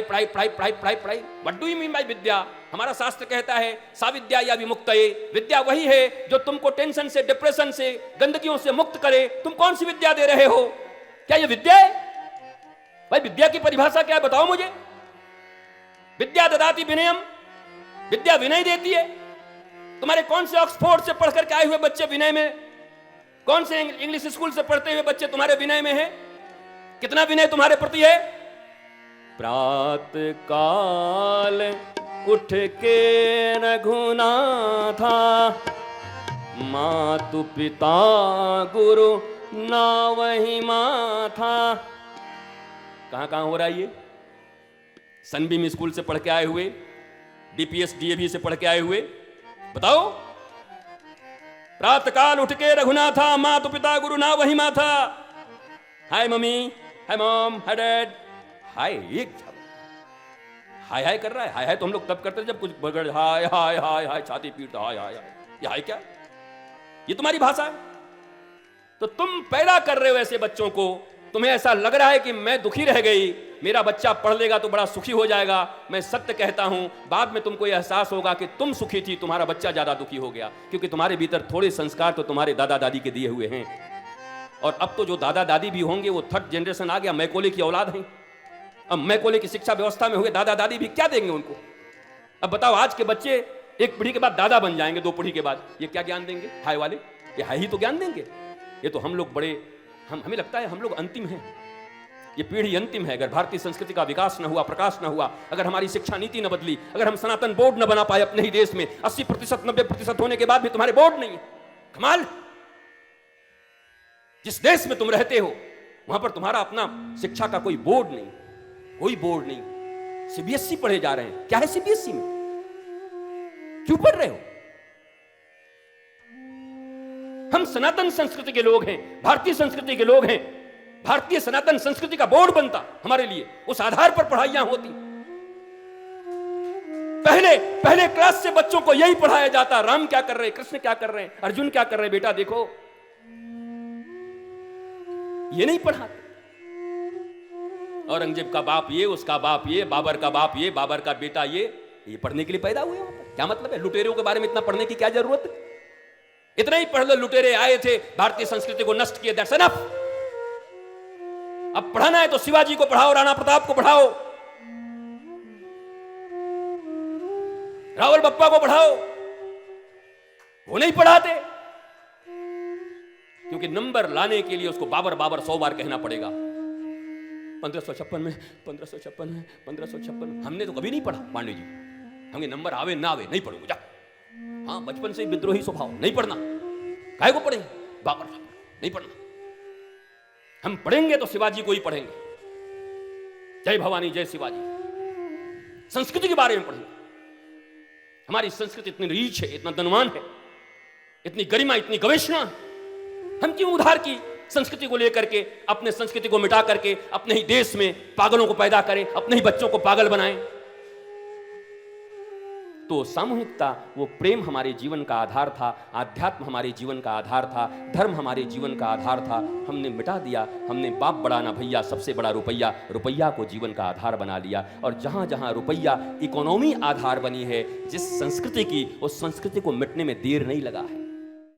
पढ़ाई पढ़ाई पढ़ाई पढ़ाई पढ़ाई पढ़ाई। What do you mean by विद्या? हमारा शास्त्र कहता है सा विद्या या विमुक्तये, विद्या वही है जो तुमको टेंशन से, डिप्रेशन से, गंदगियों से मुक्त करे। तुम कौन सी विद्या दे रहे हो? क्या ये विद्या है? भाई विद्या की परिभाषा क्या है बताओ मुझे। विद्या ददाति विनयम, विद्या विनय देती है। तुम्हारे कौन से ऑक्सफोर्ड से पढ़कर के आए हुए बच्चे विनय में? कौन से इंग्लिश स्कूल से पढ़ते हुए बच्चे तुम्हारे विनय में हैं? कितना विनय तुम्हारे प्रति है? प्रातः काल उठ के रघुनाथा, मातु पिता गुरु ना वही माथा। कहां कहां हो रहा है ये? सनबीम स्कूल से पढ़ के आए हुए, डीपीएस डीएवी से पढ़ के आए हुए, बताओ। प्रातःकाल उठ के रघुनाथा, मातु पिता गुरु ना वही माथा। Hi mummy, hi mom, hi dad, hi एक हाय हाय कर रहा है। हाय हाय तो हम लोग तब करते जब कुछ बगड़, हाय हाय हाय हाय छाती पीटता, हाय हाय हाय। ये हाय क्या? ये तुम्हारी भाषा है? तो तुम पैदा कर रहे हो ऐसे बच्चों को। तुम्हें ऐसा लग रहा है कि मैं दुखी रह गई, मेरा बच्चा पढ़ लेगा तो बड़ा सुखी हो जाएगा। मैं सत्य कहता हूं, बाद में तुमको यह एहसास होगा कि तुम सुखी थी, तुम्हारा बच्चा ज्यादा दुखी हो गया, क्योंकि तुम्हारे भीतर थोड़े संस्कार तो तुम्हारे दादा दादी के दिए हुए हैं। और अब तो जो दादा दादी भी होंगे वो थर्ड जनरेशन आ गया, मैकोले की औलाद है। अब मैकोले की शिक्षा व्यवस्था में हुए दादा दादी भी क्या देंगे उनको? अब बताओ, आज के बच्चे एक पीढ़ी के बाद दादा बन जाएंगे, 2 पीढ़ी के बाद, ये क्या ज्ञान देंगे? हाय वाले, ये हाय ही तो ज्ञान देंगे। ये तो हम लोग बड़े, हमें लगता है हम लोग अंतिम हैं, ये पीढ़ी अंतिम है। अगर भारतीय संस्कृति का विकास न हुआ, प्रकाश न हुआ, अगर हमारी शिक्षा नीति न बदली, अगर हम सनातन बोर्ड न बना पाए अपने ही देश में, 80% 90% होने के बाद भी तुम्हारे बोर्ड नहीं है। कमाल। जिस देश में तुम रहते हो वहां पर तुम्हारा अपना शिक्षा का कोई बोर्ड नहीं, कोई बोर्ड नहीं। सीबीएसई पढ़े जा रहे हैं। क्या है सीबीएसई में? क्यों पढ़ रहे हो? हम सनातन संस्कृति के लोग हैं, भारतीय संस्कृति के लोग हैं। भारतीय सनातन संस्कृति का बोर्ड बनता हमारे लिए, उस आधार पर पढ़ाइयां होती। पहले क्लास से बच्चों को यही पढ़ाया जाता, राम क्या कर रहे हैं, कृष्ण क्या कर रहे हैं, अर्जुन क्या कर रहे हैं, बेटा देखो। ये नहीं पढ़ाते। औरंगजेब का बाप ये, उसका बाप ये, बाबर का बाप ये, बाबर का बेटा ये पढ़ने के लिए पैदा हुए वहां पर। क्या मतलब है? लुटेरों के बारे में इतना पढ़ने की क्या जरूरत है? इतना ही पढ़ लो, लुटेरे आए थे, भारतीय संस्कृति को नष्ट किए, दैट्स एनफ। अब पढ़ाना है तो शिवाजी को पढ़ाओ, राणा प्रताप को पढ़ाओ, रावल बप्पा को पढ़ाओ। वो नहीं पढ़ाते, क्योंकि नंबर लाने के लिए उसको बाबर बाबर 100 बार कहना पड़ेगा। 1556 में, 1556 में, 1556। हमने तो कभी नहीं पढ़ा पांडे जी, हमें नंबर आवे ना आवे नहीं पढ़ूंगा जा। हाँ, बचपन से विद्रोही स्वभाव, नहीं पढ़ना। काहे को पढ़ेंगे? बाबर नहीं पढ़ना। हम पढ़ेंगे तो शिवाजी को ही पढ़ेंगे। जय भवानी, जय शिवाजी। संस्कृति के बारे में पढ़ेंगे। हमारी संस्कृति इतनी रीच है, इतना धनवान है, इतनी गरिमा, इतनी गवेषणा है। हम क्यों उधार की संस्कृति को लेकर के, अपने संस्कृति को मिटा करके अपने ही देश में पागलों को पैदा करें, अपने ही बच्चों को पागल बनाएं? तो सामूहिकता, वो प्रेम हमारे जीवन का आधार था, आध्यात्म हमारे जीवन का आधार था, धर्म हमारे जीवन का आधार था। हमने मिटा दिया। हमने बाप बड़ा ना भैया, सबसे बड़ा रुपया, रुपया को जीवन का आधार बना लिया। और जहां जहां रुपया इकोनॉमी आधार बनी है जिस संस्कृति की, उस संस्कृति को मिटने में देर नहीं लगा है।